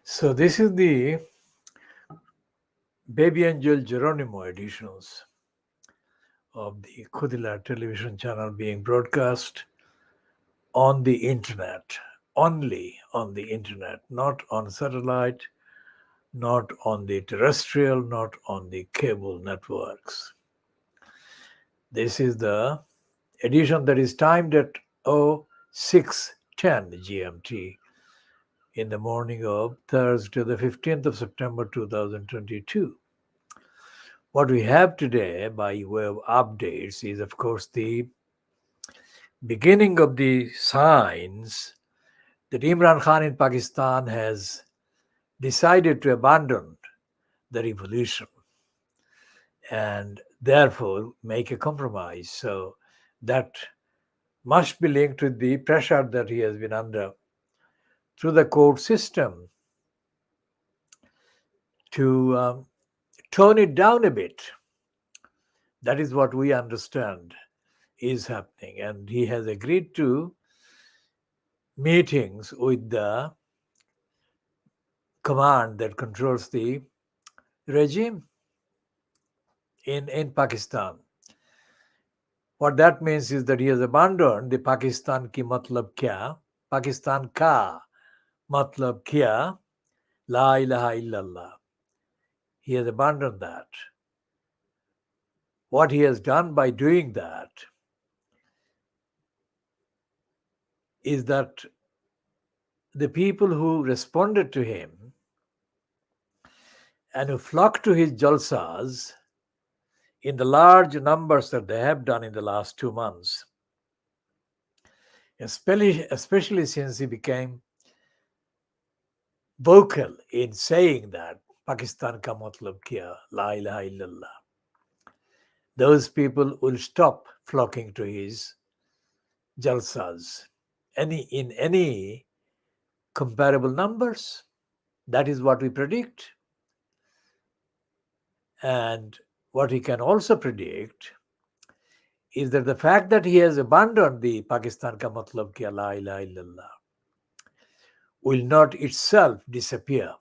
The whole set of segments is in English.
So this is the Baby Angel Geronimo editions of the Khoodeelaar television channel being broadcast on the internet, only on the internet, not on satellite, not on the terrestrial, not on the cable networks. This is the edition that is timed at 06:10 GMT in the morning of Thursday, the 15th of September 2022. What we have today, by way of updates, is of course the beginning of the signs that Imran Khan in Pakistan has decided to abandon the revolution and therefore make a compromise. So that must be linked with the pressure that he has been under through the court system to tone it down a bit. That is what we understand is happening. And he has agreed to meetings with the command that controls the regime in Pakistan. What that means is that he has abandoned the Pakistan ki matlab kya, Pakistan ka matlab kya, la ilaha illallah. He has abandoned that. What he has done by doing that is that the people who responded to him and who flocked to his jalsas in the large numbers that they have done in the last 2 months, especially since he became vocal in saying that Pakistan ka matlab kya, la ilaha illallah, those people will stop flocking to his jalsas in any comparable numbers. That is what we predict. And what we can also predict is that the fact that he has abandoned the Pakistan ka matlab kya, la ilaha illallah, will not itself disappear.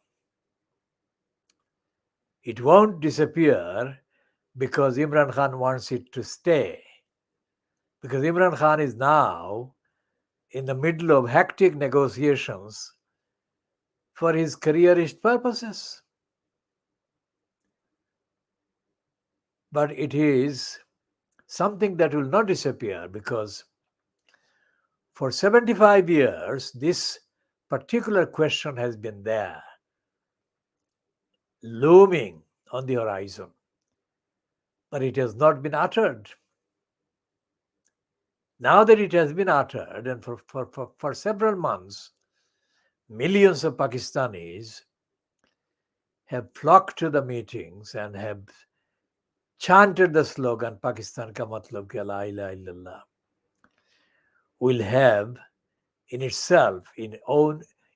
It won't disappear because Imran Khan wants it to stay. Because Imran Khan is now in the middle of hectic negotiations for his careerist purposes. But it is something that will not disappear because for 75 years, this particular question has been there, looming on the horizon, but it has not been uttered. Now that it has been uttered, and for several months, millions of Pakistanis have flocked to the meetings and have chanted the slogan, Pakistan ka matlab kya, la ilaha illallah, will have in itself, in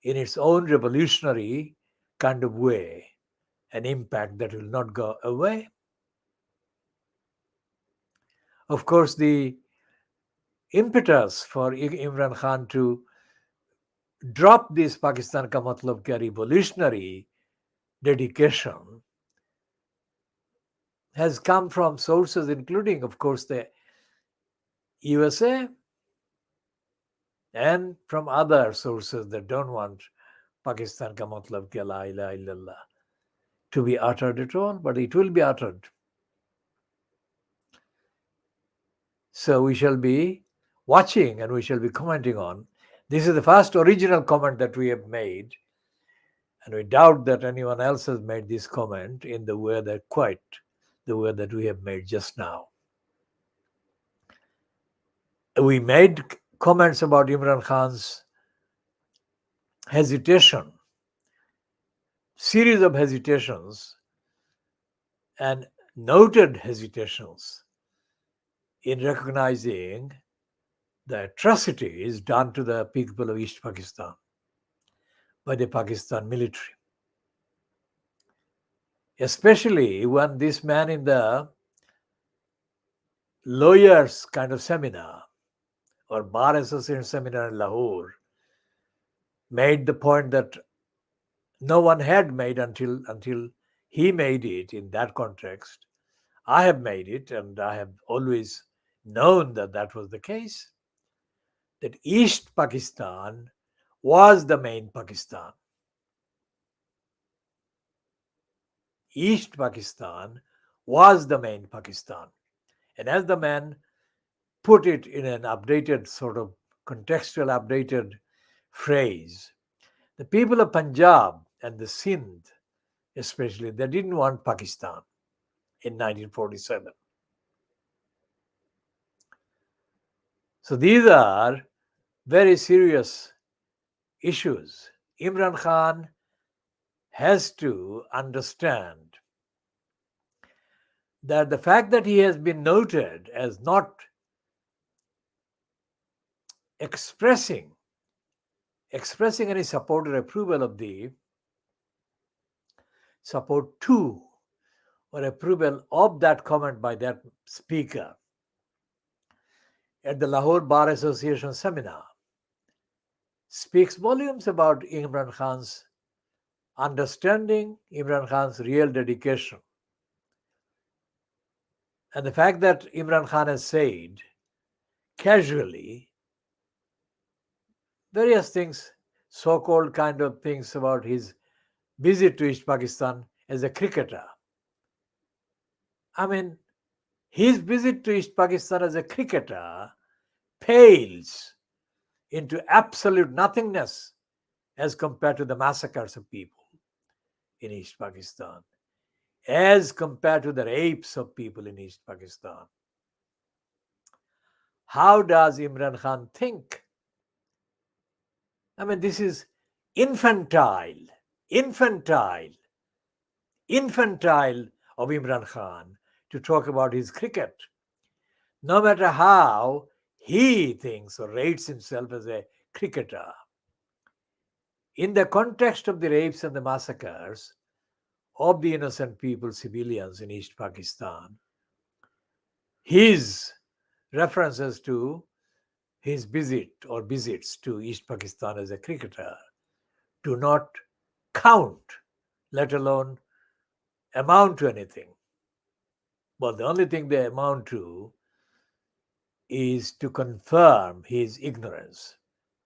its own revolutionary kind of way, an impact that will not go away. Of course, the impetus for Imran Khan to drop this Pakistan ka matlab kya revolutionary dedication has come from sources including, of course, the USA and from other sources that don't want Pakistan ka matlab kya, la ilaha illallah to be uttered at all, but it will be uttered. So we shall be watching and we shall be commenting on. This is the first original comment that we have made, and we doubt that anyone else has made this comment in the way that we have made just now. We made comments about Imran Khan's hesitation, series of hesitations and noted hesitations in recognizing the atrocities done to the people of East Pakistan by the Pakistan military. Especially when this man in the lawyers kind of seminar or Bar Association seminar in Lahore made the point that no one had made until he made it in that context. I have made it, and I have always known that that was the case, that East Pakistan was the main Pakistan. East Pakistan was the main Pakistan. And as the man put it in an updated, sort of contextual updated phrase, the people of Punjab and the Sindh, especially, they didn't want Pakistan in 1947. So these are very serious issues. Imran Khan has to understand that the fact that he has been noted as not expressing any support or approval of the support to or approval of that comment by that speaker at the Lahore Bar Association seminar speaks volumes about Imran Khan's understanding, Imran Khan's real dedication. And the fact that Imran Khan has said casually various things, so-called kind of things about his visit to East Pakistan as a cricketer. I mean, his visit to East Pakistan as a cricketer pales into absolute nothingness as compared to the massacres of people in East Pakistan, as compared to the rapes of people in East Pakistan. How does Imran Khan think? I mean, this is infantile of Imran Khan to talk about his cricket. No matter how he thinks or rates himself as a cricketer, in the context of the rapes and the massacres of the innocent people, civilians in East Pakistan, his references to his visit or visits to East Pakistan as a cricketer do not count, let alone amount to anything. Well, the only thing they amount to is to confirm his ignorance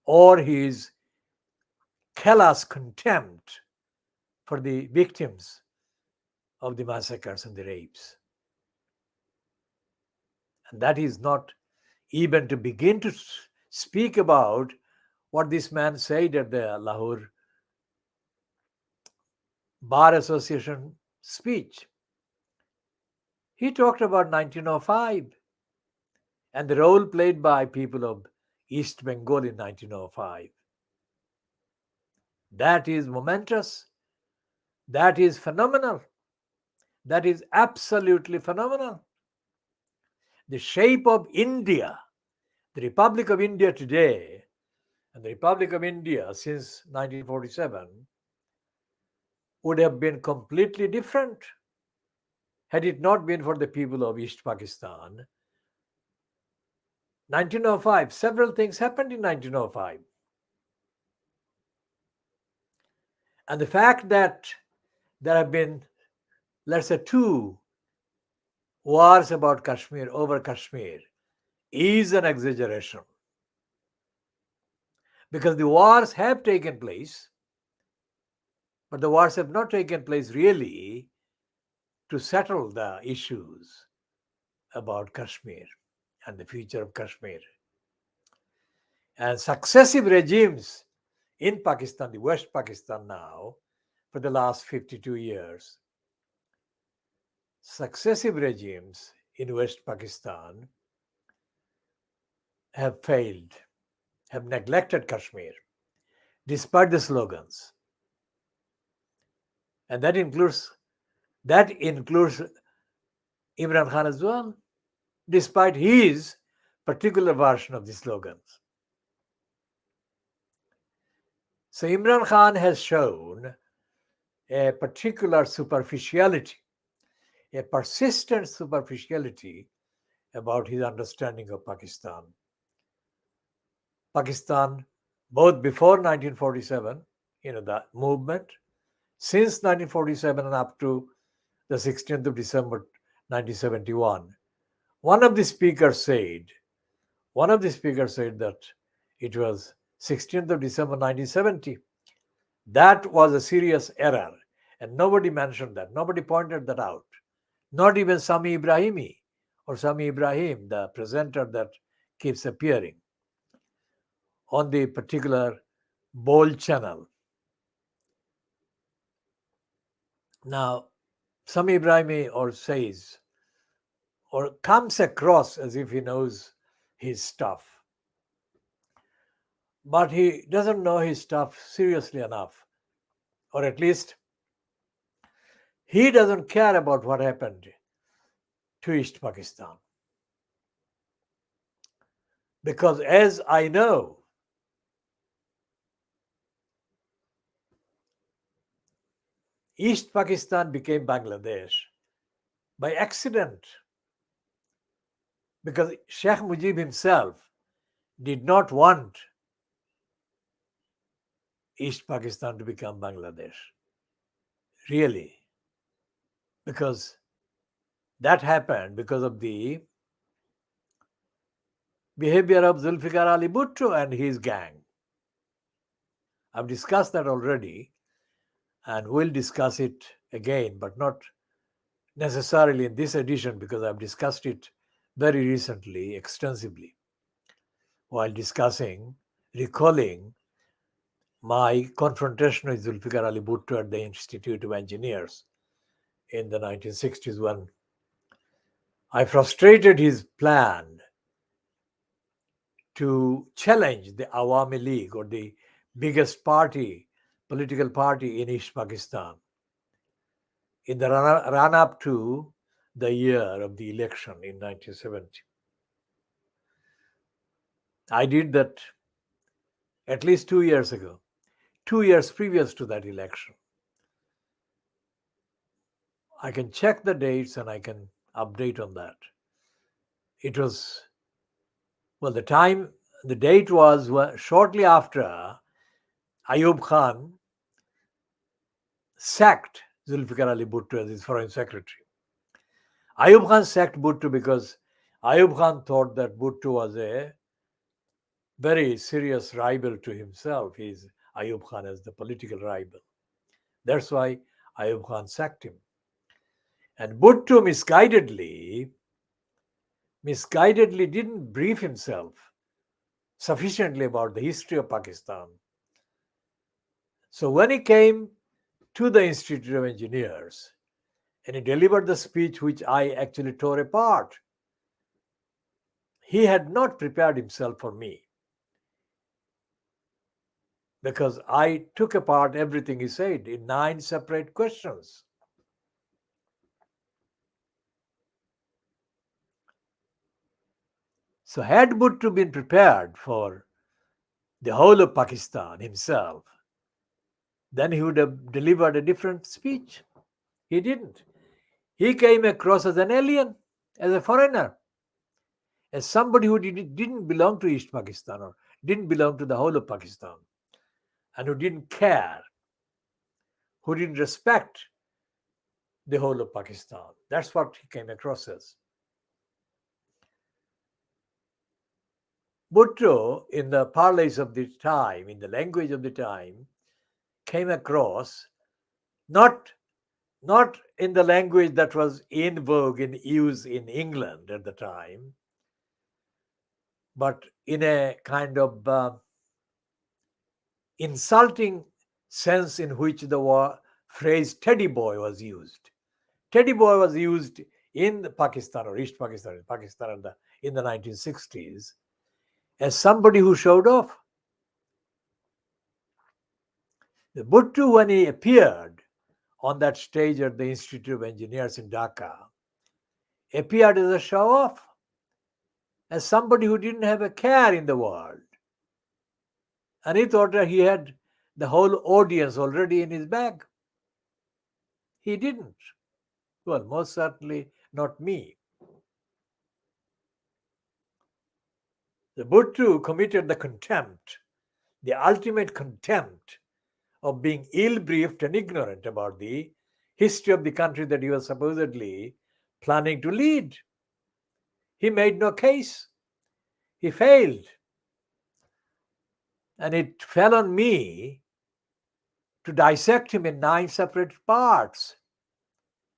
or his callous contempt for the victims of the massacres and the rapes. And that is not even to begin to speak about what this man said at the Lahore Bar Association speech. He talked about 1905 and the role played by people of East Bengal in 1905. That is momentous. That is phenomenal. That is absolutely phenomenal. The shape of India, the Republic of India today, and the Republic of India since 1947 would have been completely different had it not been for the people of East Pakistan. 1905, several things happened in 1905. And the fact that there have been, let's say, 2 wars about Kashmir, over Kashmir, is an exaggeration. Because the wars have taken place, but the wars have not taken place really to settle the issues about Kashmir and the future of Kashmir. And successive regimes in Pakistan, the West Pakistan now, for the last 52 years, successive regimes in West Pakistan have failed, have neglected Kashmir, despite the slogans. And that includes Imran Khan as well, despite his particular version of the slogans. So Imran Khan has shown a particular superficiality, a persistent superficiality about his understanding of Pakistan. Pakistan, both before 1947, the movement, since 1947 and up to the 16th of December 1971. One of the speakers said, that it was 16th of December 1970. That was a serious error, and nobody mentioned that. Nobody pointed that out. Not even Sami Ibrahimi or Sami Ibrahim, the presenter that keeps appearing on the particular Bold channel. Now, Sami Ibrahimi or says or comes across as if he knows his stuff, but he doesn't know his stuff seriously enough, or at least he doesn't care about what happened to East Pakistan. Because as I know, East Pakistan became Bangladesh by accident, because Sheikh Mujib himself did not want East Pakistan to become Bangladesh. Really. Because that happened because of the behavior of Zulfikar Ali Bhutto and his gang. I've discussed that already, and we'll discuss it again, but not necessarily in this edition, because I've discussed it very recently extensively while recalling my confrontation with Zulfikar Ali Bhutto at the Institute of Engineers in the 1960s, when I frustrated his plan to challenge the Awami League, or the biggest political party in East Pakistan, in the run up to the year of the election in 1970. I did that at least 2 years ago, 2 years previous to that election. I can check the dates and I can update on that. It was, well, the date was shortly after Ayub Khan sacked Zulfikar Ali Bhutto as his foreign secretary. Ayub Khan sacked Bhutto because Ayub Khan thought that Bhutto was a very serious rival to himself. He's Ayub Khan as the political rival. That's why Ayub Khan sacked him. And Bhutto misguidedly didn't brief himself sufficiently about the history of Pakistan. So when he came to the Institute of Engineers and he delivered the speech which I actually tore apart, he had not prepared himself for me, because I took apart everything he said in 9 separate questions. So had Bhutto been prepared for the whole of Pakistan himself, then he would have delivered a different speech. He didn't. He came across as an alien, as a foreigner, as somebody who didn't belong to East Pakistan, or didn't belong to the whole of Pakistan, and who didn't care, who didn't respect the whole of Pakistan. That's what he came across as. Bhutto, in the parlance of the time, in the language of the time, came across not in the language that was in vogue, in use in England at the time, but in a kind of insulting sense in which the phrase teddy boy was used. Teddy boy was used in Pakistan, or East Pakistan, in the 1960s, as somebody who showed off. The Bhutto, when he appeared on that stage at the Institute of Engineers in Dhaka, appeared as a show off, as somebody who didn't have a care in the world. And he thought that he had the whole audience already in his bag. He didn't. Well, most certainly not me. The Bhutto committed the ultimate contempt of being ill-briefed and ignorant about the history of the country that he was supposedly planning to lead. He made no case. He failed. And it fell on me to dissect him in 9 separate parts,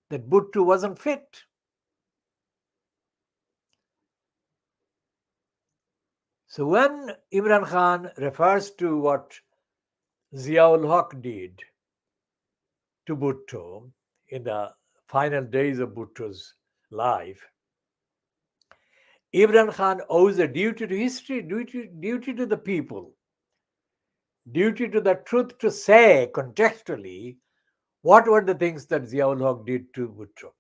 that Bhutto wasn't fit. So when Imran Khan refers to what Ziaul Haq did to Bhutto in the final days of Bhutto's life, Imran Khan owes a duty to history, duty to the people, duty to the truth to say contextually what were the things that Ziaul Haq did to Bhutto,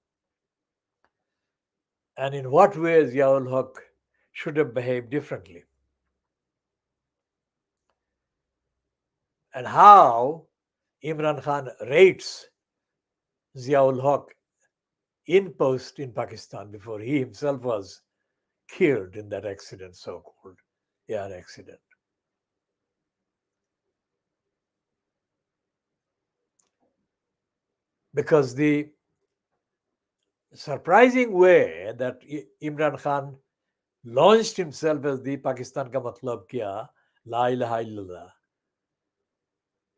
and in what ways Ziaul Haq should have behaved differently, and how Imran Khan rates Ziaul Haq in post in Pakistan before he himself was killed in that accident, so-called air accident. Because the surprising way that Imran Khan launched himself as the Pakistan ka matlab kya, la ilaha illallah,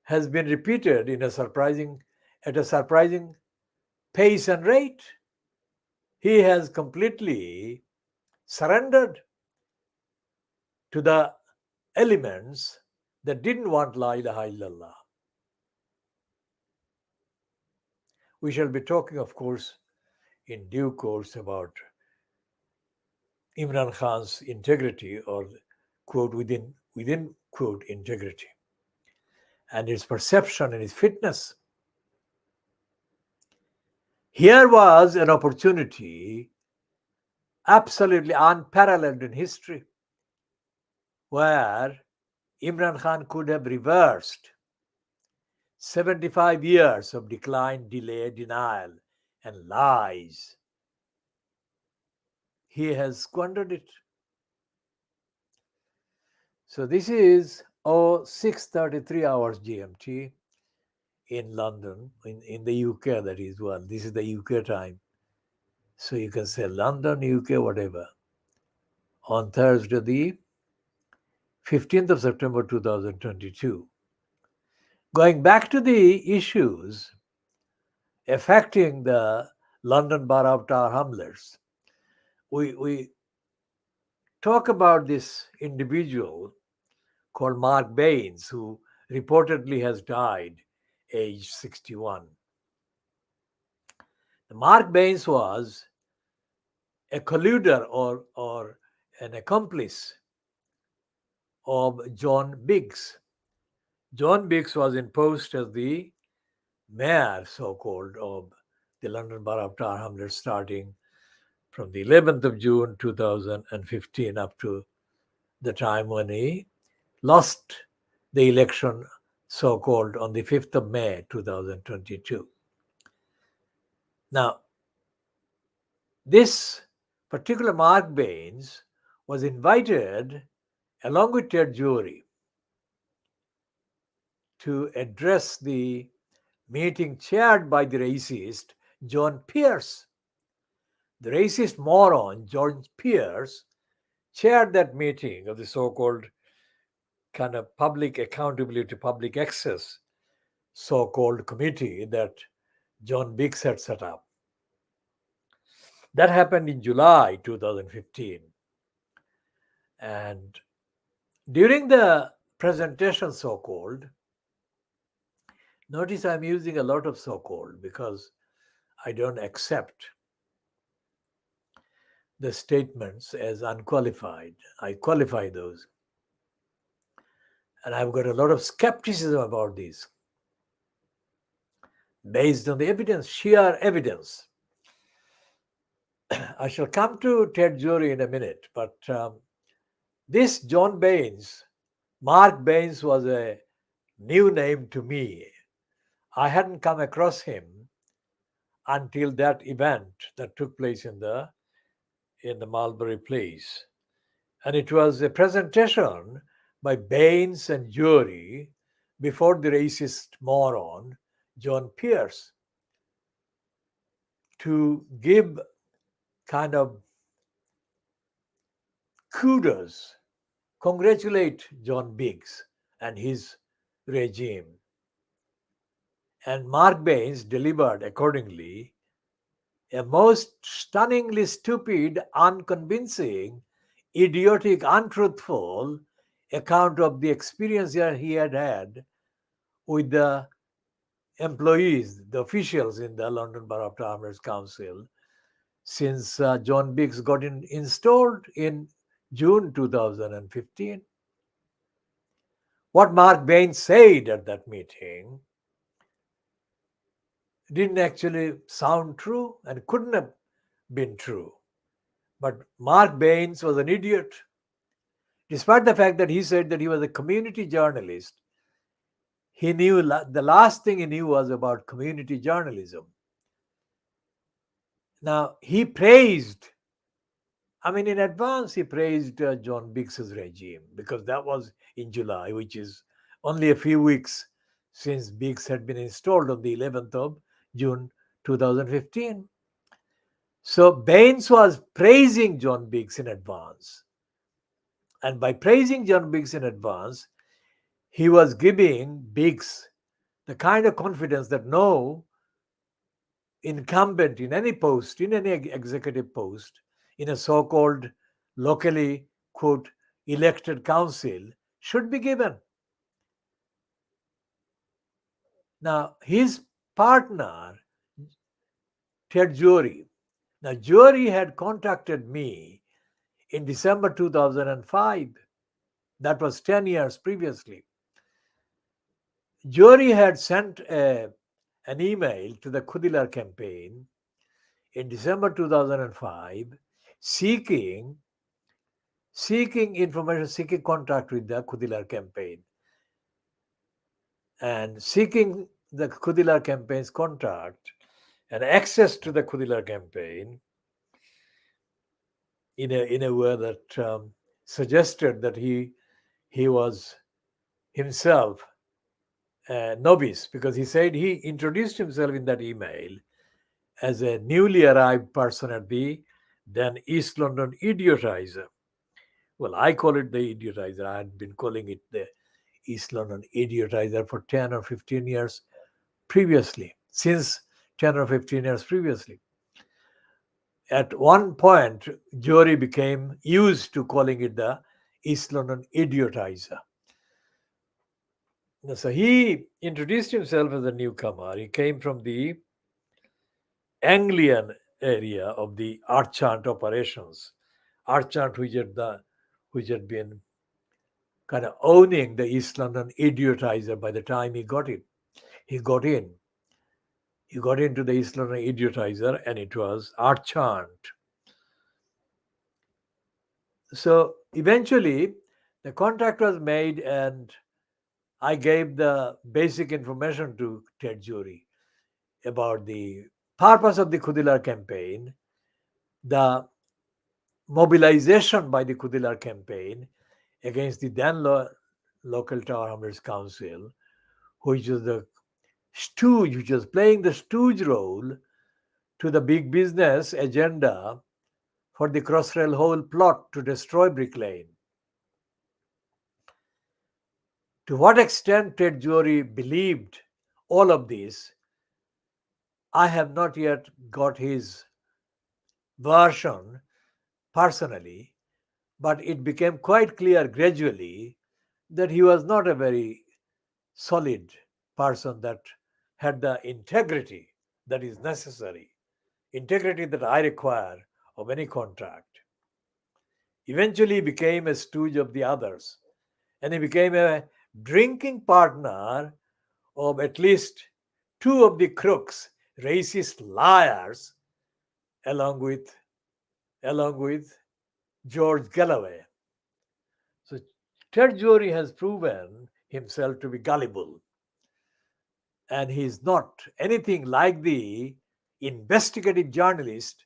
has been repeated at a surprising pace and rate. He has completely surrendered to the elements that didn't want la ilaha illallah. We shall be talking, of course, in due course about Imran Khan's integrity, or quote within quote integrity, and his perception and his fitness. Here was an opportunity absolutely unparalleled in history, where Imran Khan could have reversed 75 years of decline, delay, denial, and lies. He has squandered it. So this is 6:33 hours GMT in London, in the UK, that is. Well, this is the UK time. So you can say London, UK, whatever. On Thursday, the 15th of September 2022. Going back to the issues affecting the London Borough of Tower Hamlets, we talk about this individual called Mark Baines, who reportedly has died age 61. Mark Baines was a colluder or an accomplice of John Biggs. John Biggs was in post as the mayor, so-called, of the London Borough of Tower Hamlets starting from the 11th of June 2015 up to the time when he lost the election, so-called, on the 5th of May 2022. Now, this particular Mark Baines was invited along with Ted Jury to address the meeting chaired by the racist John Pierce. The racist moron John Pierce chaired that meeting of the so-called kind of public accountability, public access so-called committee that John Biggs had set up. That happened in July 2015. And during the presentation, so-called, notice I'm using a lot of so-called because I don't accept the statements as unqualified. I qualify those. And I've got a lot of skepticism about these based on the evidence, sheer evidence. I shall come to Ted Jury in a minute, but this John Baines, Mark Baines, was a new name to me. I hadn't come across him until that event that took place in the Mulberry Place. And it was a presentation by Baines and Jury before the racist moron John Pierce to give kind of kudos, congratulate John Biggs and his regime. And Mark Baines delivered accordingly a most stunningly stupid, unconvincing, idiotic, untruthful account of the experience that he had had with the employees, the officials in the London Borough of Farmers Council since John Biggs got installed in June 2015. What Mark Bain said at that meeting didn't actually sound true and couldn't have been true. But Mark Baines was an idiot. Despite the fact that he said that he was a community journalist, he knew the last thing he knew was about community journalism. Now, he praised, in advance, he praised John Biggs's regime because that was in July, which is only a few weeks since Biggs had been installed on the 11th of June 2015. So Baines was praising John Biggs in advance. And by praising John Biggs in advance, he was giving Biggs the kind of confidence that no incumbent in any post, in any executive post, in a so-called locally, quote, elected council should be given. Now, his partner, Ted Jory. Now, Jory had contacted me in December 2005. That was 10 years previously. Jory had sent an email to the Khoodeelaar campaign in December 2005 seeking information, seeking contact with the Khoodeelaar campaign and seeking the Khoodeelaar campaign's contact and access to the Khoodeelaar campaign in a way that suggested that he was himself a novice, because he said he introduced himself in that email as a newly arrived person at the then East London idiotizer. Well, I call it the idiotizer. I had been calling it the East London idiotizer for 10 or 15 years previously, since 10 or 15 years previously. At one point, Jory became used to calling it the East London idiotizer. So he introduced himself as a newcomer. He came from the Anglian area of the Archant operations. Archant, which had been kind of owning the East London idiotizer by the time he got it. He got in. He got into the East London idiotizer, and it was Archant. So eventually, the contact was made, and I gave the basic information to Ted Jory about the purpose of the Khoodeelaar campaign, the mobilization by the Khoodeelaar campaign against the then local Tower Hamlets Council, which was the stooge, which was playing the stooge role to the big business agenda for the Crossrail whole plot to destroy Brick Lane. To what extent Ted Jory believed all of this, I have not yet got his version personally, but it became quite clear gradually that he was not a very solid person that had the integrity that is necessary, integrity that I require of any contract. Eventually, he became a stooge of the others, and he became a drinking partner of at least two of the crooks, racist liars, along with George Galloway. So Ted Jory has proven himself to be gullible, and he is not anything like the investigative journalist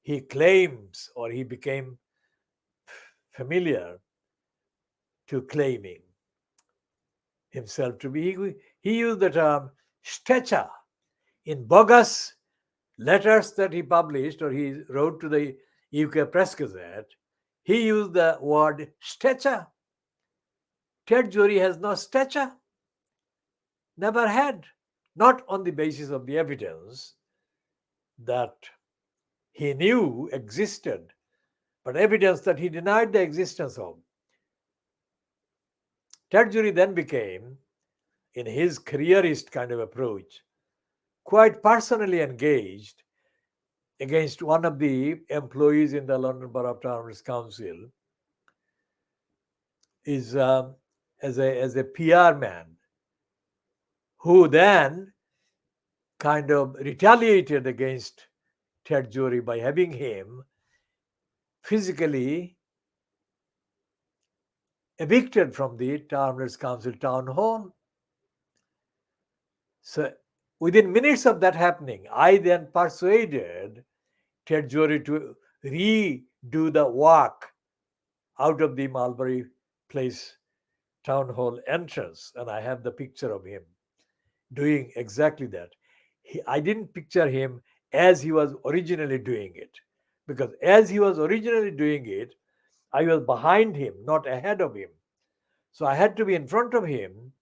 he claims, or he became familiar to claiming. himself to be. He used the term stature in bogus letters that he published or he wrote to the UK Press Gazette. He used the word stature. Ted Jury has no stature, never had, not on the basis of the evidence that he knew existed, but evidence that he denied the existence of. Ted Jury then became, in his careerist kind of approach, quite personally engaged against one of the employees in the London Borough of Towns Council is as a PR man, who then kind of retaliated against Ted Jury by having him physically evicted from the Towns Council town hall. So within minutes of that happening, I then persuaded Ted Jury to redo the walk out of the Mulberry Place town hall entrance, and I have the picture of him doing exactly that. I didn't picture him as he was originally doing it, because as he was originally doing it, I was behind him, not ahead of him. So I had to be in front of him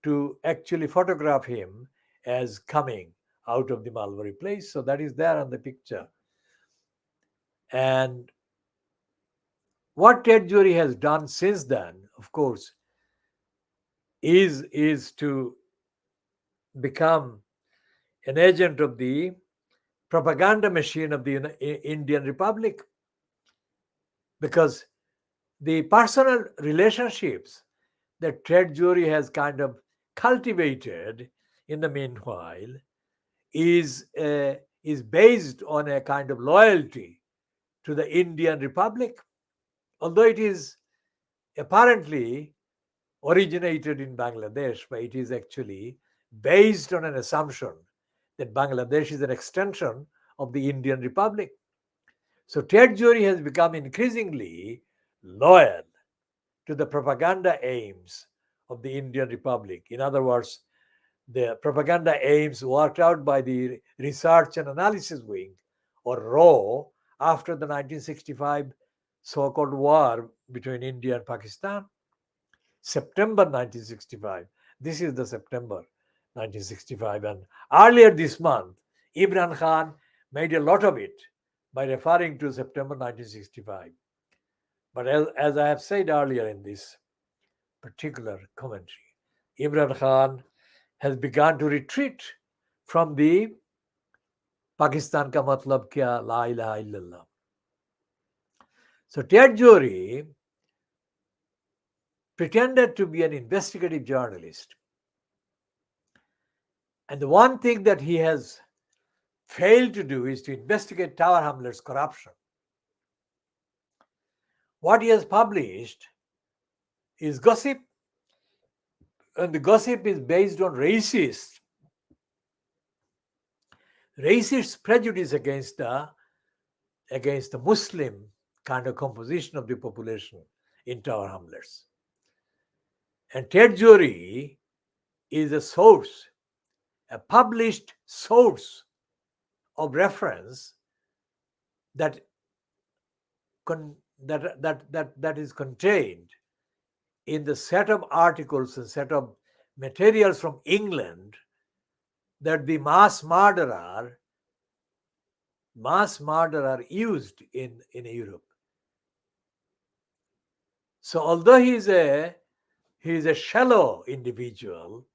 to actually photograph him as coming out of the Mulberry Place. So that is there on the picture. And what Ted Jury has done since then, of course, is to become an agent of the propaganda machine of the Indian Republic, because the personal relationships that Ted Jury has kind of cultivated in the meanwhile is based on a kind of loyalty to the Indian Republic, although it is apparently originated in Bangladesh, but it is actually based on an assumption that Bangladesh is an extension of the Indian Republic. So Ted Jury has become increasingly loyal to the propaganda aims of the Indian Republic. In other words, the propaganda aims worked out by the Research and Analysis Wing, or RAW, after the 1965 so-called war between India and Pakistan. September 1965. This is the September 1965. And earlier this month, Imran Khan made a lot of it by referring to September 1965. But as I have said earlier in this particular commentary, Imran Khan has begun to retreat from the Pakistan ka matlab kya, la ilaha illallah. So Ted Jury pretended to be an investigative journalist. And the one thing that he has failed to do is to investigate Tower Hamlets' corruption. What he has published is gossip, and the gossip is based on racist prejudice against the Muslim kind of composition of the population in Tower Hamlets. And Ted Jury is a source, a published source of reference that is contained in the set of articles and set of materials from England that the mass murderer used in Europe. So although he is a shallow individual,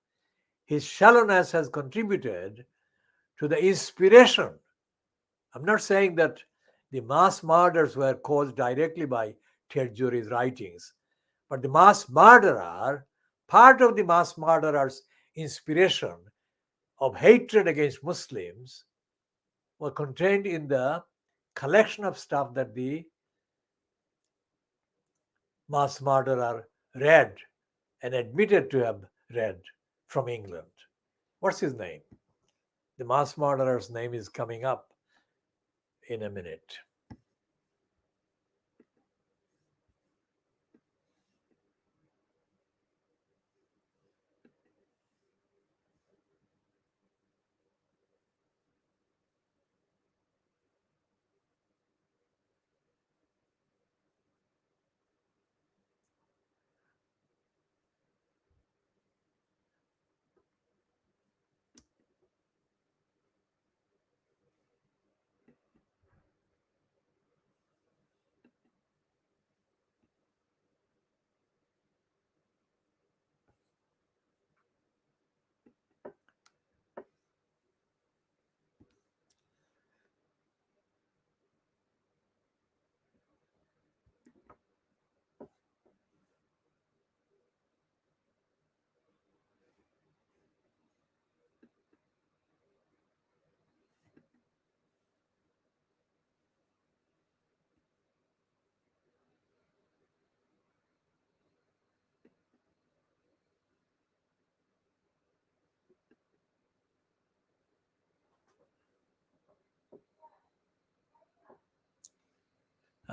his shallowness has contributed to the inspiration. I'm not saying that the mass murders were caused directly by Ted Jury's writings, but the mass murderer, part of the mass murderer's inspiration of hatred against Muslims were contained in the collection of stuff that the mass murderer read and admitted to have read from England. What's his name? The mass murderer's name is coming up in a minute.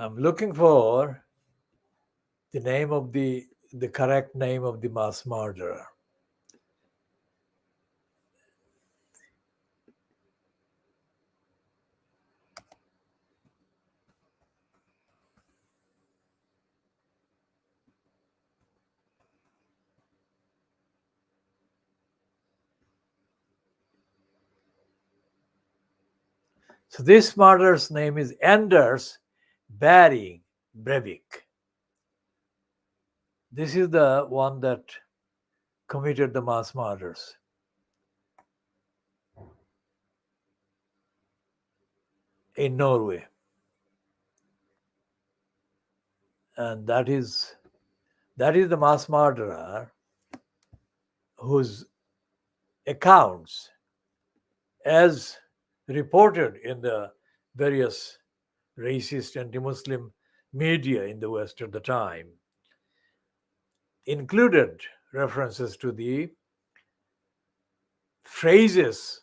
I'm looking for the name of the correct name of the mass murderer. So this murderer's name is Anders Behring Breivik. This is the one that committed the mass murders. In Norway. And that is the mass murderer whose accounts, as reported in the various racist anti-Muslim media in the West at the time, included references to the phrases,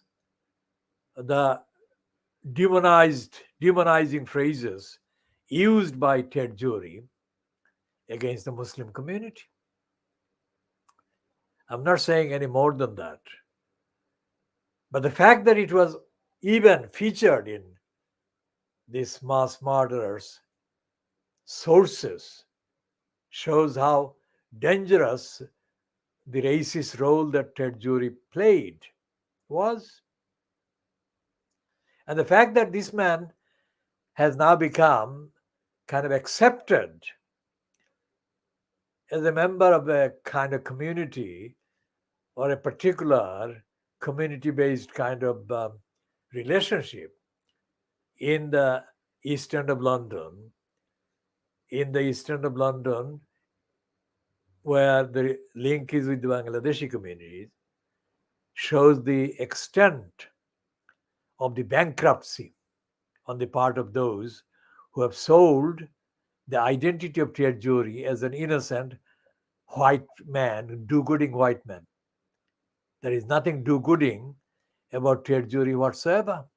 the demonizing phrases used by Ted Jury against the Muslim community. I'm not saying any more than that. But the fact that it was even featured in this mass murderers' sources shows how dangerous the racist role that Ted Jury played was. And the fact that this man has now become kind of accepted as a member of a kind of community or a particular community-based kind of relationship in the East End of London, where the link is with the Bangladeshi communities, shows the extent of the bankruptcy on the part of those who have sold the identity of Ted Jury as an innocent white man, do-gooding white man. There is nothing do-gooding about Ted Jury whatsoever.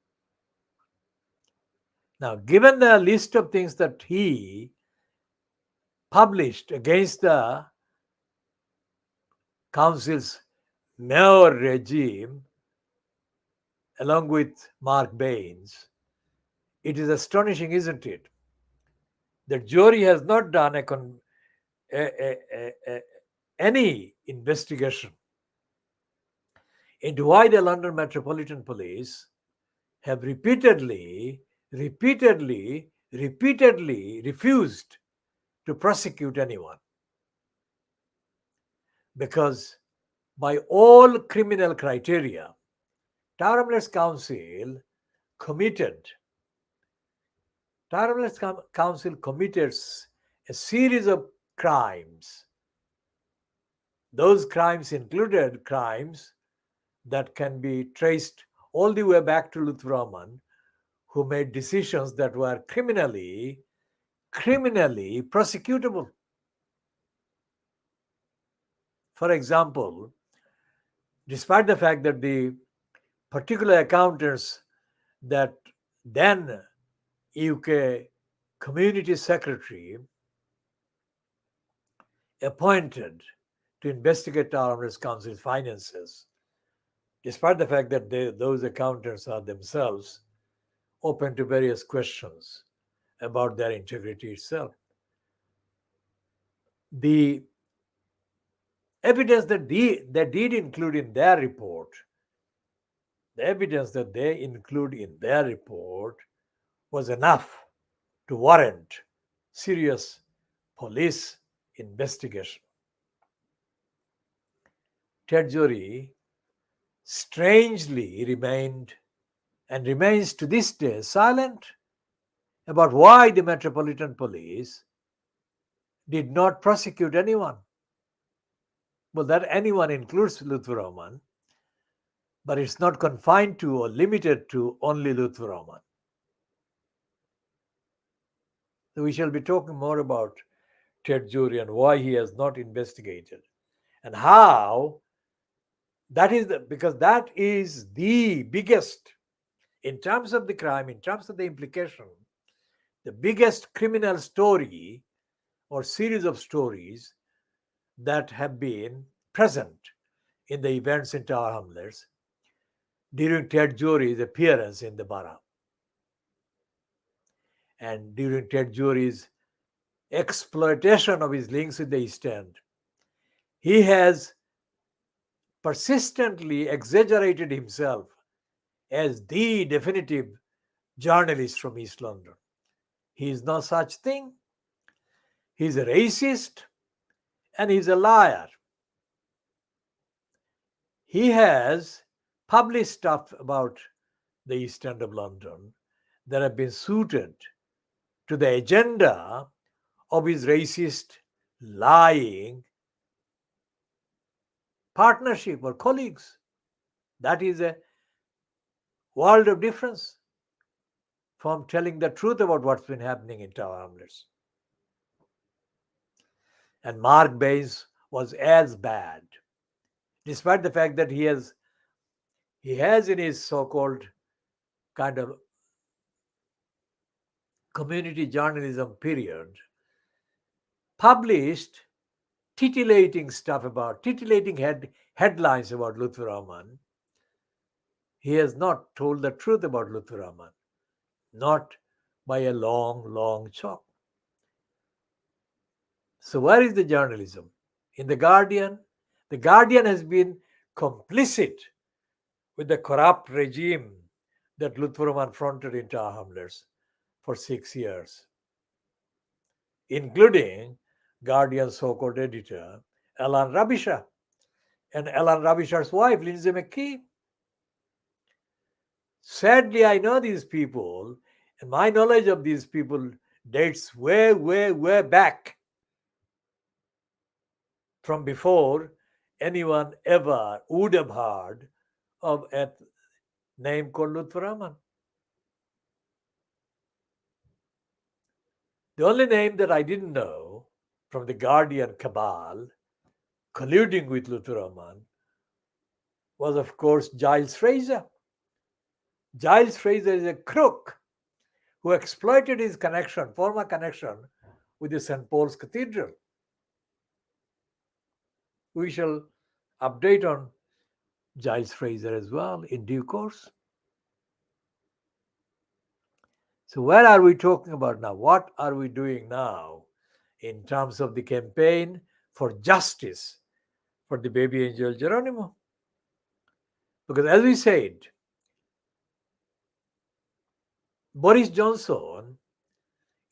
Now, given the list of things that he published against the council's mayor regime, along with Mark Baines, it is astonishing, isn't it? The jury has not done any investigation into why the London Metropolitan Police have repeatedly refused to prosecute anyone. Because by all criminal criteria, Tower Hamlets Council committed a series of crimes. Those crimes included crimes that can be traced all the way back to Luther Rahman, who made decisions that were criminally prosecutable. For example, despite the fact that the particular accountants that then UK Community Secretary appointed to investigate Tower Hamlets Council's finances, despite the fact that those accountants are themselves open to various questions about their integrity itself. The evidence that they did include in their report, was enough to warrant serious police investigation. Ted Jury strangely remained and remains to this day silent about why the Metropolitan Police did not prosecute anyone. Well, that anyone includes Luther Rahman, but it's not confined to or limited to only Luther Rahman. So we shall be talking more about Ted Jury and why he has not investigated and how because that is the biggest, in terms of the crime, in terms of the implication, the biggest criminal story or series of stories that have been present in the events in Tower Hamlets during Ted Jury's appearance in the borough and during Ted Jury's exploitation of his links with the East End. He has persistently exaggerated himself as the definitive journalist from East London. He is no such thing. He's a racist and he's a liar. He has published stuff about the East End of London that have been suited to the agenda of his racist, lying partnership or colleagues. That is a world of difference from telling the truth about what's been happening in Tower Hamlets. And Mark Baines was as bad, despite the fact that he has in his so-called kind of community journalism period published titillating headlines about Lutfur Rahman. He has not told the truth about Lutfur Rahman, not by a long chalk. So where is the journalism? In the Guardian? The Guardian has been complicit with the corrupt regime that Lutfur Rahman fronted in Tower Hamlets for 6 years, including Guardian's so-called editor, Alan Rabisha, and Alan Rabisha's wife, Lindsay McKee. Sadly, I know these people, and my knowledge of these people dates way back from before anyone ever would have heard of a name called Lutfur Rahman. The only name that I didn't know from the Guardian cabal colluding with Lutfur Rahman was, of course, Giles Fraser. Giles Fraser is a crook who exploited his former connection with the St. Paul's Cathedral. We shall update on Giles Fraser as well in due course. So where are we talking about now? What are we doing now in terms of the campaign for justice for the baby angel Geronimo? Because as we said, Boris Johnson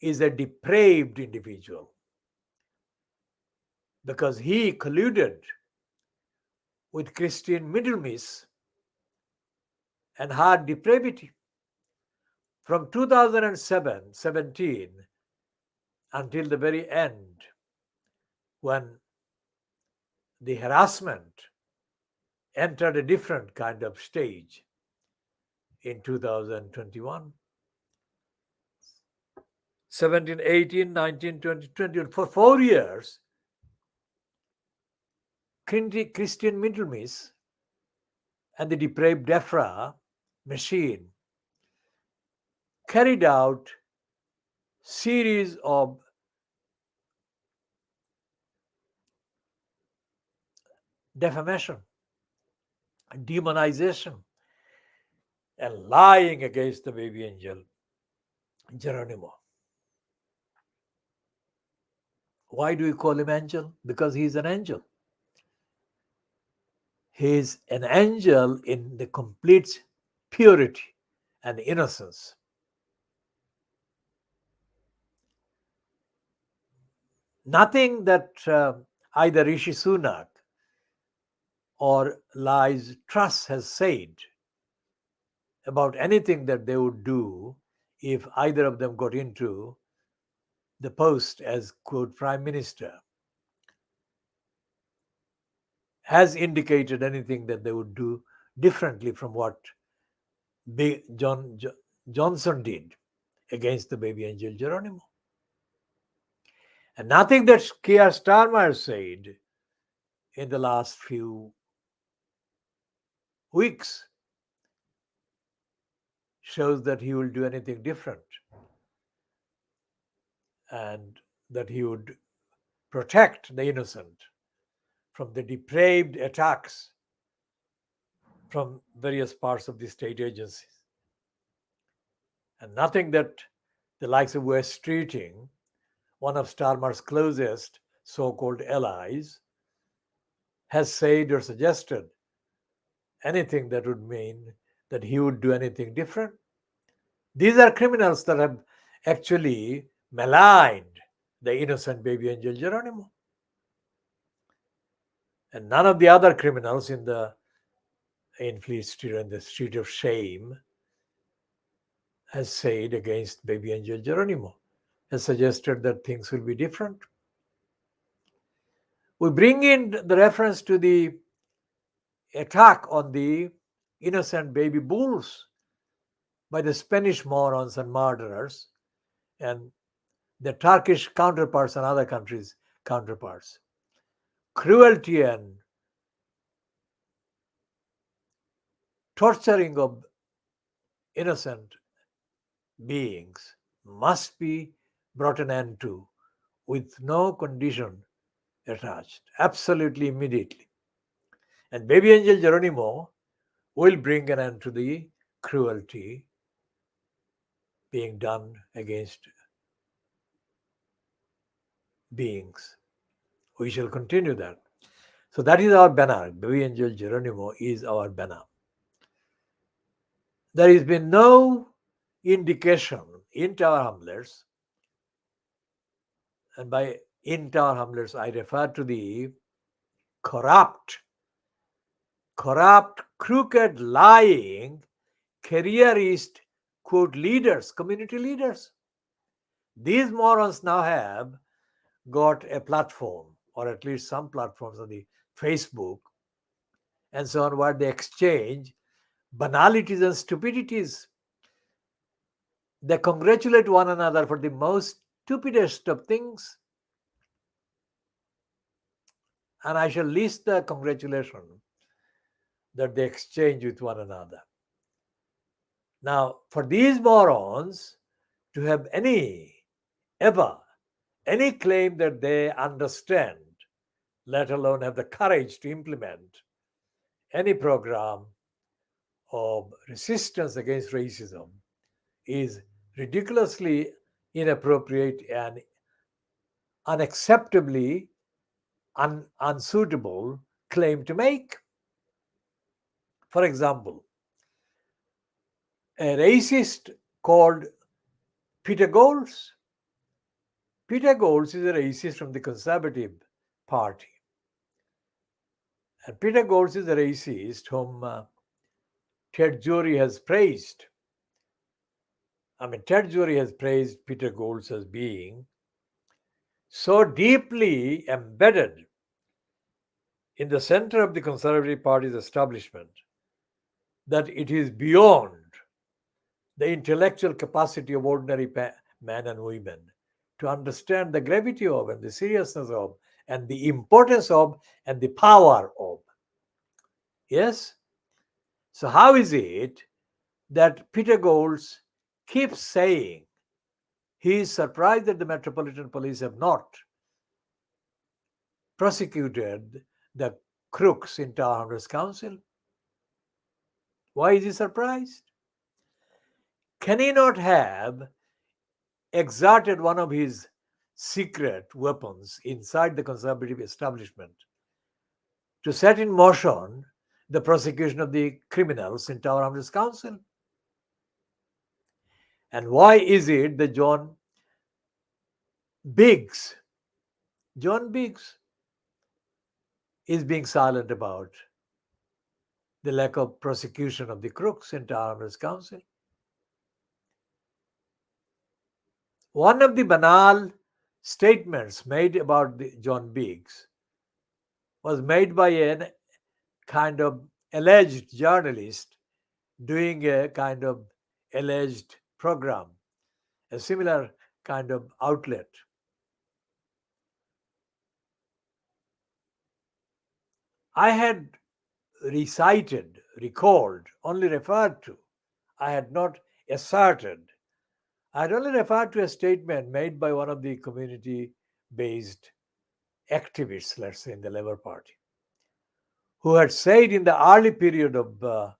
is a depraved individual because he colluded with Christine Middlemiss and her depravity. From 2017 until the very end, when the harassment entered a different kind of stage in 2021, 17, 18, 19, 20, 21. For 4 years, Christian Middlemiss and the depraved DEFRA machine carried out series of defamation, demonization, and lying against the baby angel Geronimo. Why do we call him angel? Because he's an angel. He's an angel in the complete purity and innocence. Nothing that either Rishi Sunak or Liz Truss has said about anything that they would do if either of them got into the post as, quote, Prime Minister has indicated anything that they would do differently from what Johnson did against the baby angel Geronimo. And nothing that Keir Starmer said in the last few weeks shows that he will do anything different. and that he would protect the innocent from the depraved attacks from various parts of the state agencies. And nothing that the likes of West Streeting, one of Starmer's closest so called allies, has said or suggested anything that would mean that he would do anything different. These are criminals that have actually maligned the innocent baby angel Geronimo. And none of the other criminals in Fleet Street and the Street of Shame has said against baby angel Geronimo, has suggested that things will be different. We bring in the reference to the attack on the innocent baby bulls by the Spanish morons and murderers and the Turkish counterparts and other countries' counterparts. Cruelty and torturing of innocent beings must be brought an end to with no condition attached, absolutely immediately. And baby angel Geronimo will bring an end to the cruelty being done against beings. We shall continue that. So that is our banner. Baby angel Geronimo is our banner. There has been no indication in Tower Hamlets, and by in Tower Hamlets I refer to the corrupt, crooked, lying, careerist, quote, leaders, community leaders. These morons now have got a platform, or at least some platforms on the Facebook and so on, where they exchange banalities and stupidities. They congratulate one another for the most stupidest of things. And I shall list the congratulation that they exchange with one another. Now, for these morons to have any claim that they understand, let alone have the courage to implement any program of resistance against racism, is ridiculously inappropriate and unacceptably unsuitable claim to make. For example, a racist called Peter Golds. Peter Golds is a racist from the Conservative Party. And Peter Golds is a racist whom Ted Jury has praised. Ted Jury has praised Peter Golds as being so deeply embedded in the center of the Conservative Party's establishment that it is beyond the intellectual capacity of ordinary men and women to understand the gravity of and the seriousness of and the importance of and the power of. Yes? So how is it that Peter Golds keeps saying he is surprised that the Metropolitan Police have not prosecuted the crooks in Tower Hamlets Council? Why is he surprised? Can he not have exerted one of his secret weapons inside the Conservative establishment to set in motion the prosecution of the criminals in Tower Hamlets Council? And why is it that John Biggs is being silent about the lack of prosecution of the crooks in Tower Hamlets Council? One of the banal statements made about John Biggs was made by a kind of alleged journalist doing a kind of alleged program, a similar kind of outlet. I had recalled, only referred to. I had not asserted. I'd only refer to a statement made by one of the community based activists, let's say, in the Labour Party, who had said in the early period of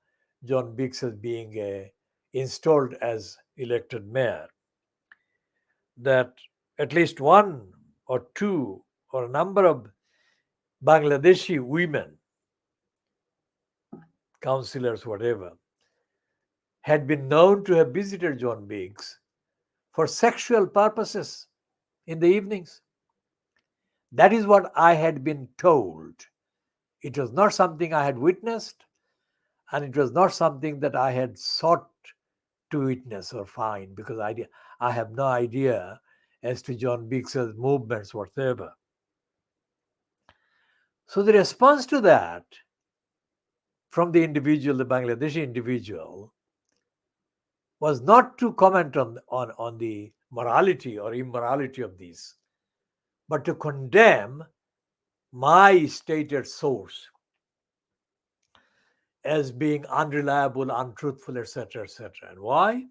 John Biggs being installed as elected mayor that at least one or two or a number of Bangladeshi women, councillors, whatever, had been known to have visited John Biggs for sexual purposes in the evenings. That is what I had been told. It was not something I had witnessed, and it was not something that I had sought to witness or find because I have no idea as to John Biggs's movements whatsoever. So the response to that from the individual, the Bangladeshi individual, was not to comment on the morality or immorality of these, but to condemn my stated source as being unreliable, untruthful, etc., etc. And why?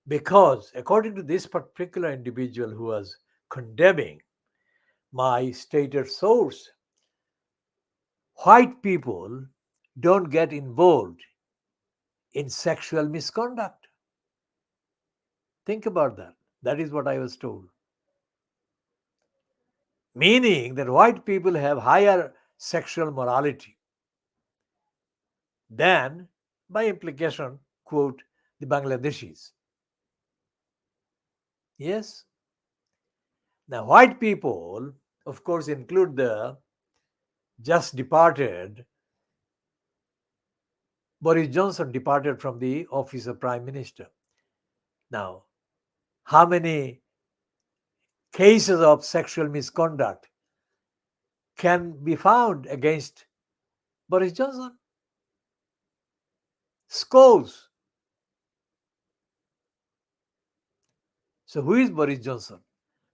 Because according to this particular individual who was condemning my stated source, white people don't get involved in sexual misconduct. Think about that. That is what I was told. Meaning that white people have higher sexual morality than, by implication, quote, the Bangladeshis. Yes? Now, white people, of course, include the just departed Boris Johnson, departed from the office of Prime Minister. Now, how many cases of sexual misconduct can be found against Boris Johnson? Scores. So, who is Boris Johnson?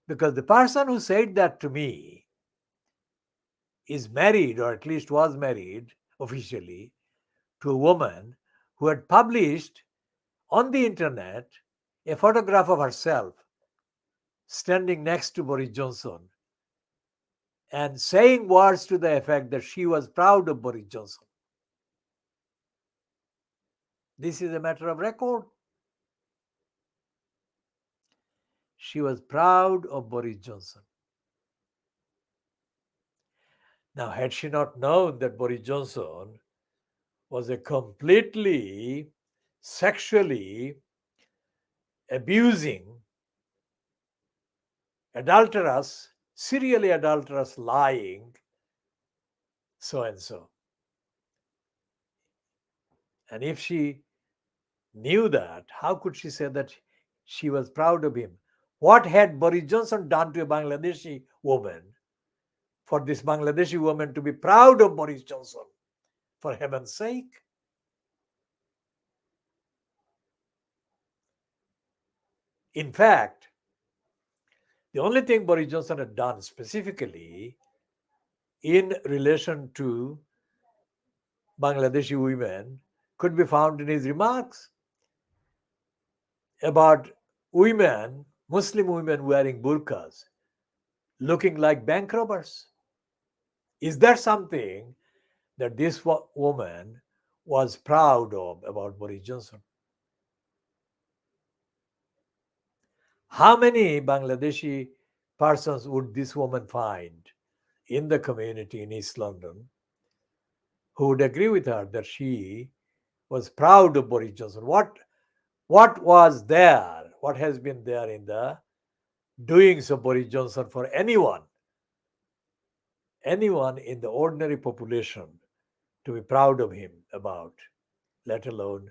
Because the person who said that to me is married, or at least was married officially, to a woman who had published on the internet a photograph of herself standing next to Boris Johnson and saying words to the effect that she was proud of Boris Johnson. This is a matter of record. She was proud of Boris Johnson. Now, had she not known that Boris Johnson was a completely sexually abusing, adulterous, serially adulterous, lying, so and so. And if she knew that, how could she say that she was proud of him? What had Boris Johnson done to a Bangladeshi woman for this Bangladeshi woman to be proud of Boris Johnson? For heaven's sake. In fact, the only thing Boris Johnson had done specifically in relation to Bangladeshi women could be found in his remarks about women, Muslim women wearing burqas, looking like bank robbers. Is that something that this woman was proud of about Boris Johnson? How many Bangladeshi persons would this woman find in the community in East London who would agree with her that she was proud of Boris Johnson? What was there? What has been there in the doings of Boris Johnson for anyone in the ordinary population to be proud of him about, let alone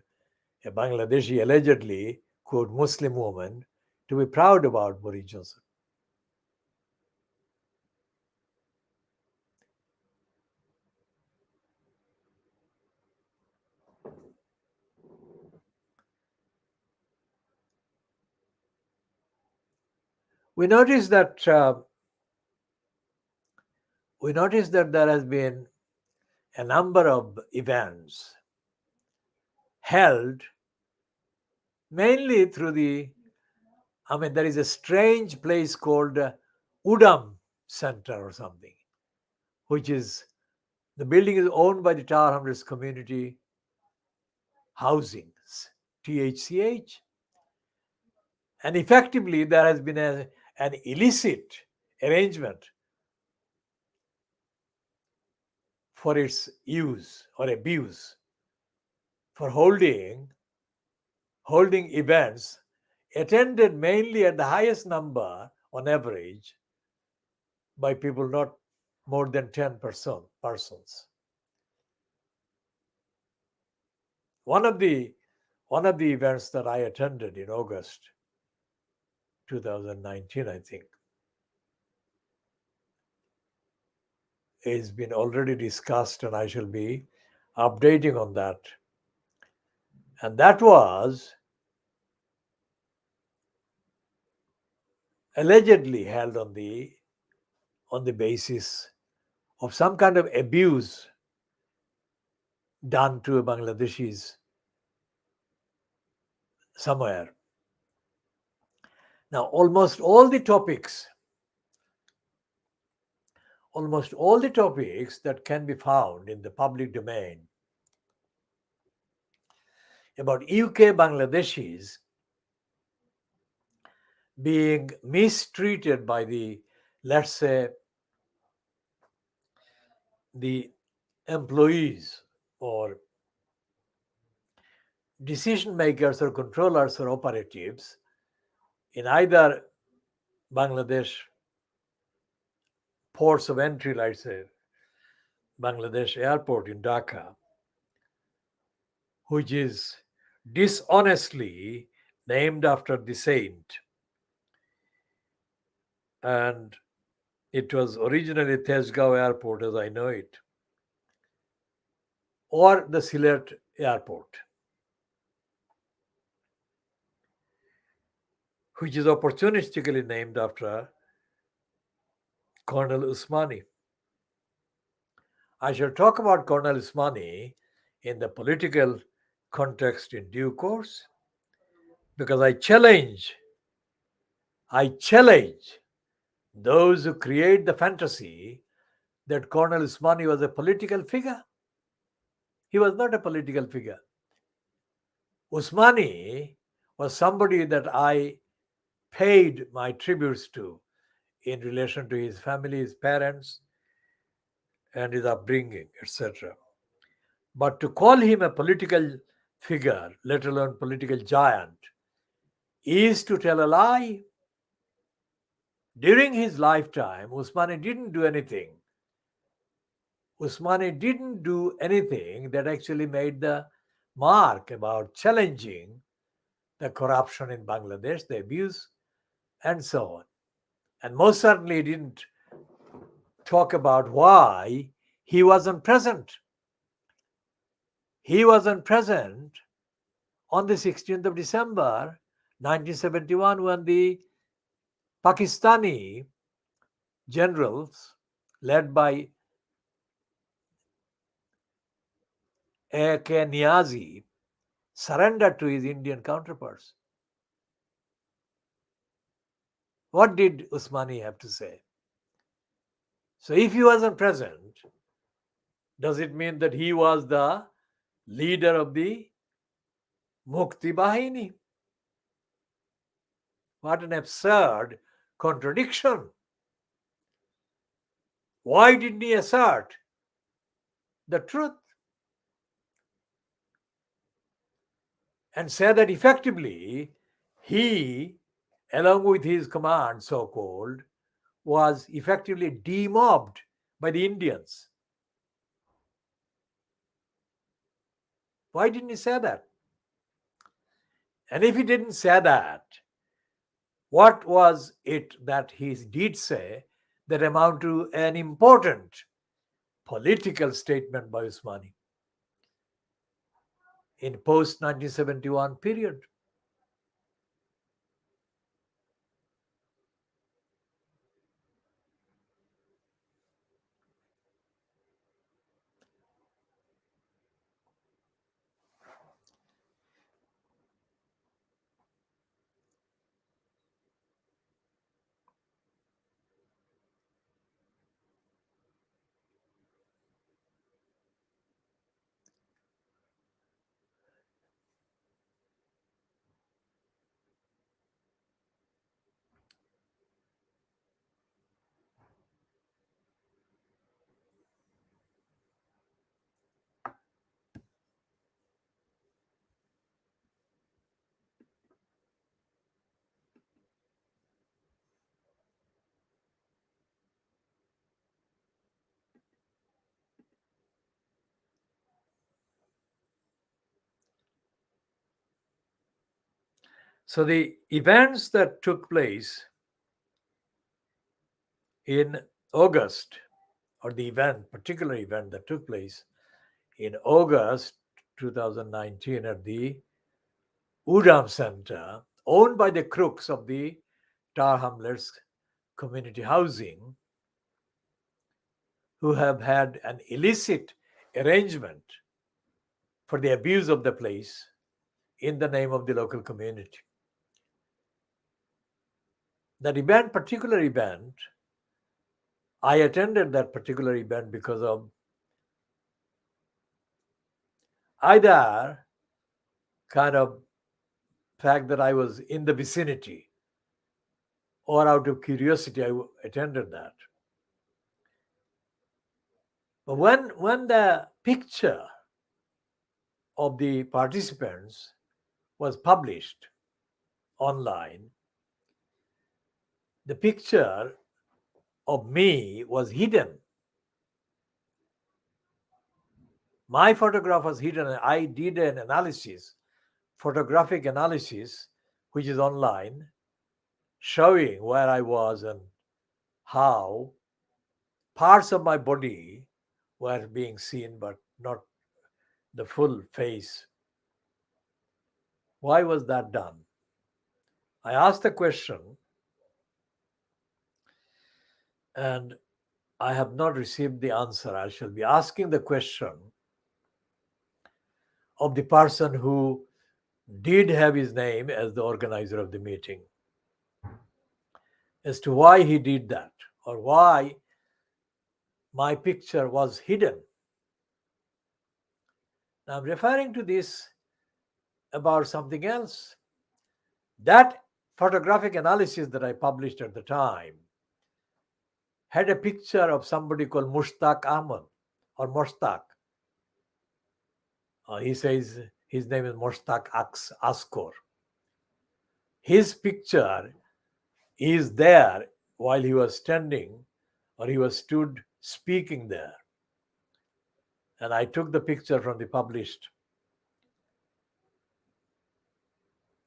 a Bangladeshi allegedly, quote, Muslim woman to be proud about Boris Johnson? We notice that there has been a number of events held mainly through there is a strange place called Udam Center or something, which is the building is owned by the Tower Hamlets Community Housings, THCH. And effectively, there has been an illicit arrangement for its use or abuse, for holding events attended mainly at the highest number on average by people not more than 10 persons. One of the events that I attended in August 2019, I think, has been already discussed, and I shall be updating on that. And that was allegedly held on the basis of some kind of abuse done to Bangladeshis somewhere. Now, almost all the topics that can be found in the public domain about UK Bangladeshis being mistreated by let's say, the employees or decision makers or controllers or operatives in either Bangladesh ports of entry, let's say Bangladesh airport in Dhaka, which is dishonestly named after the saint. And it was originally Tezgao Airport, as I know it, or the Sylhet Airport, which is opportunistically named after Colonel Usmani. I shall talk about Colonel Usmani in the political context in due course, because I challenge those who create the fantasy that Colonel Usmani was a political figure. He was not a political figure. Usmani was somebody that I paid my tributes to in relation to his family, his parents, and his upbringing, etc. But to call him a political figure, let alone political giant, is to tell a lie. During his lifetime, Usmani didn't do anything. Usmani didn't do anything that actually made the mark about challenging the corruption in Bangladesh, the abuse, and so on. And most certainly didn't talk about why he wasn't present. He wasn't present on the 16th of December 1971 when the Pakistani generals led by A.K. Niazi surrendered to his Indian counterparts. What did Usmani have to say? So if he wasn't present, does it mean that he was the leader of the Mukti Bahini? What an absurd contradiction. Why didn't he assert the truth and say that effectively he, along with his command, so called, was effectively demobbed by the Indians? Why didn't he say that? And if he didn't say that, what was it that he did say that amounted to an important political statement by Usmani in post 1971 period? So the events that took place in August, or the particular event that took place in August 2019 at the Udam Center, owned by the crooks of the Tar Hamlets community housing, who have had an illicit arrangement for the abuse of the place in the name of the local community. That event, particular event, I attended that particular event because of either kind of fact that I was in the vicinity or out of curiosity, I attended that. But when the picture of the participants was published online, the picture of me was hidden. My photograph was hidden. I did an analysis, photographic analysis, which is online, showing where I was and how parts of my body were being seen, but not the full face. Why was that done? I asked the question, and I have not received the answer. I shall be asking the question of the person who did have his name as the organizer of the meeting as to why he did that or why my picture was hidden. Now I'm referring to this about something else. That photographic analysis that I published at the time had a picture of somebody called Mushtaq Ahmad or Mushtaq. He says his name is Mushtaq Askor. His picture is there while he was standing or he was stood speaking there. And I took the picture from the published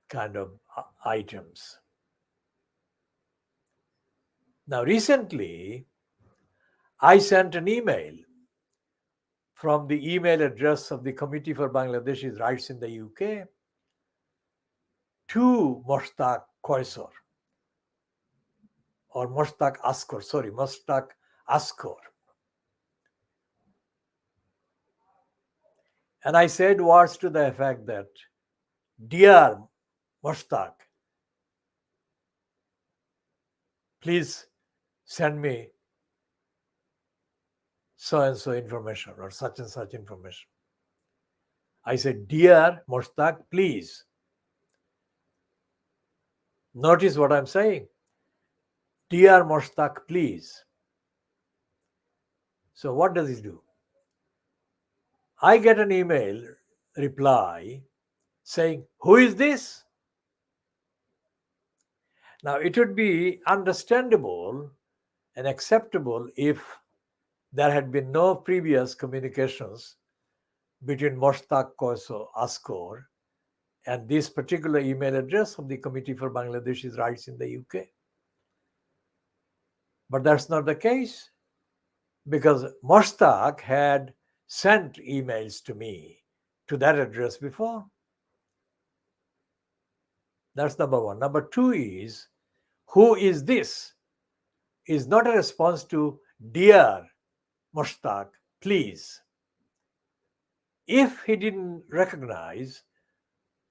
kind of items. Now, recently, I sent an email from the email address of the Committee for Bangladeshi's Rights in the UK to Mushtaq Khoisor or Mushtaq Askor. And I said words to the effect that, "Dear Mushtaq, please send me so and so information or such and such information." I said, "Dear Mushtaq, please." Notice what I'm saying. "Dear Mushtaq, please." So what does he do? I get an email reply saying, "Who is this?" Now, it would be understandable and acceptable if there had been no previous communications between Mushtaq Askor and this particular email address of the Committee for Bangladeshi's Rights in the UK. But that's not the case, because Mushtaq had sent emails to me to that address before. That's number one. Number two is, "Who is this?" is not a response to "Dear Mushtaq, please." If he didn't recognize,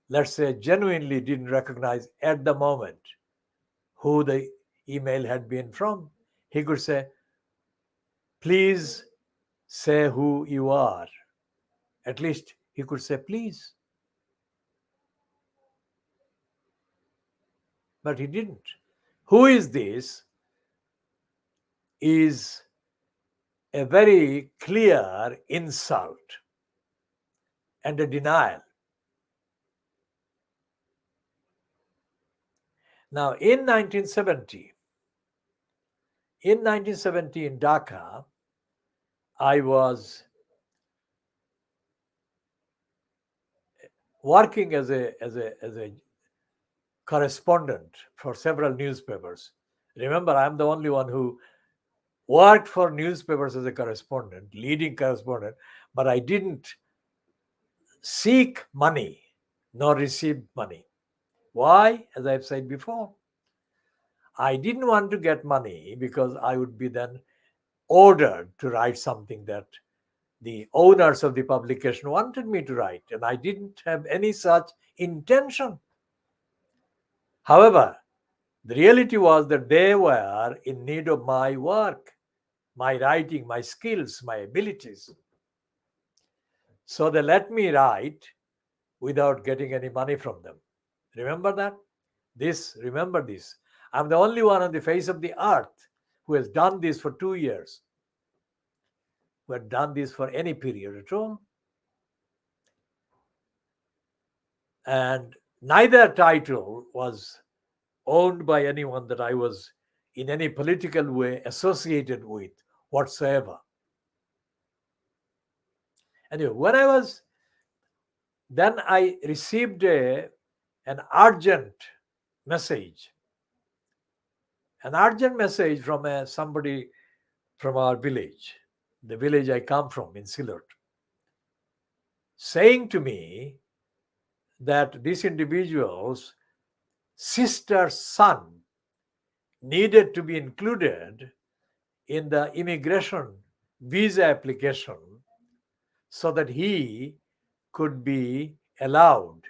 let's say genuinely didn't recognize at the moment who the email had been from, he could say, "Please say who you are." At least he could say, "Please." But he didn't. "Who is this?" is a very clear insult and a denial. Now, in 1970 in Dhaka, I was working as a correspondent for several newspapers. Remember, I'm the only one who worked for newspapers as a correspondent, leading correspondent, but I didn't seek money nor receive money. Why? As I've said before, I didn't want to get money because I would be then ordered to write something that the owners of the publication wanted me to write, and I didn't have any such intention. However, the reality was that they were in need of my work, my writing, my skills, my abilities. So they let me write without getting any money from them. Remember that? Remember this. I'm the only one on the face of the earth who has done this for 2 years, who had done this for any period at all. And neither title was owned by anyone that I was in any political way associated with whatsoever. Anyway, then I received an urgent message, from somebody from our village, the village I come from in Silot, saying to me that this individual's sister's son needed to be included in the immigration visa application so that he could be allowed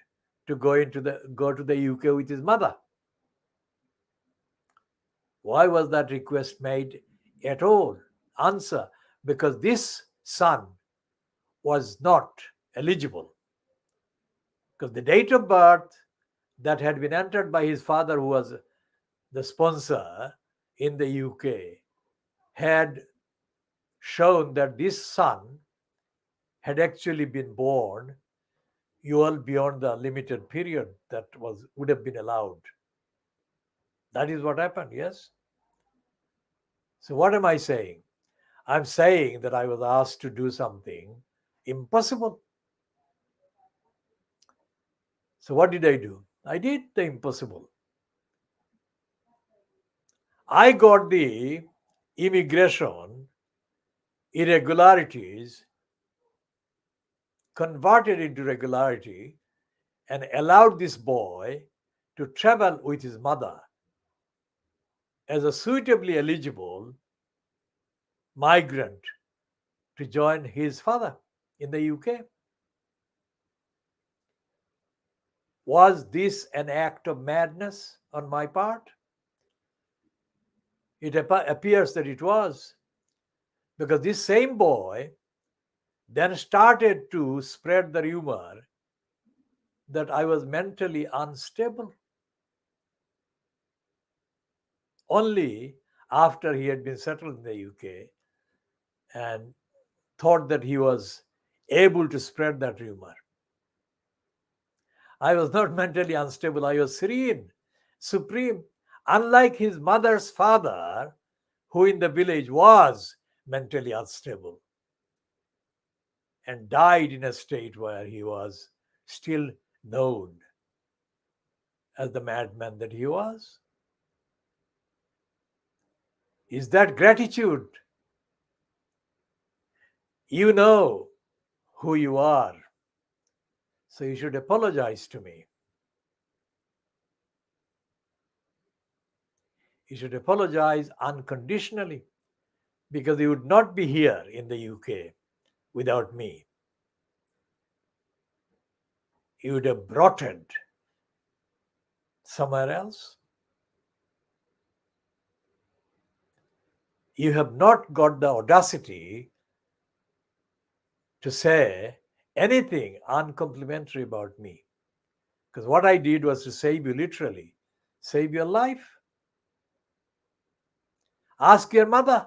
to go to the UK with his mother. Why was that request made at all? Answer: because this son was not eligible. Because the date of birth that had been entered by his father, who was the sponsor in the UK, had shown that this son had actually been born well beyond the limited period that would have been allowed. That is what happened, yes? So what am I saying? I'm saying that I was asked to do something impossible. So what did I do? I did the impossible. I got the immigration irregularities converted into regularity and allowed this boy to travel with his mother as a suitably eligible migrant to join his father in the UK. Was this an act of madness on my part? It appears that it was, because this same boy then started to spread the rumor that I was mentally unstable. Only after he had been settled in the UK and thought that he was able to spread that rumor. I was not mentally unstable, I was serene, supreme, unlike his mother's father, who in the village was mentally unstable and died in a state where he was still known as the madman that he was. Is that gratitude? You know who you are, so you should apologize to me. You should apologize unconditionally, because you would not be here in the UK without me. You would have brought it somewhere else. You have not got the audacity to say anything uncomplimentary about me. Because what I did was to save you, literally, save your life. Ask your mother.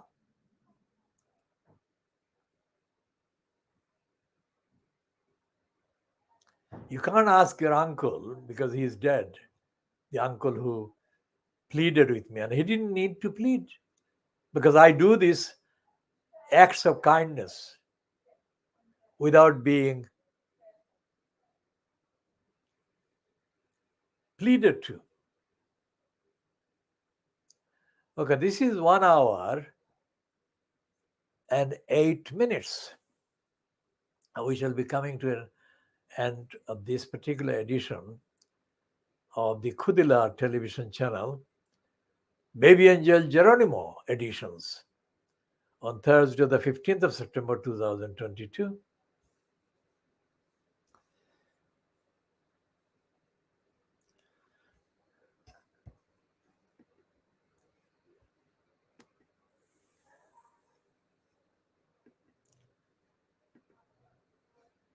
You can't ask your uncle because he is dead, the uncle who pleaded with me, and he didn't need to plead because I do these acts of kindness without being pleaded to. Okay, this is 1 hour and 8 minutes. We shall be coming to an end of this particular edition of the Khoodeelaar television channel, Baby Angel Geronimo editions, on Thursday, the 15th of September 2022.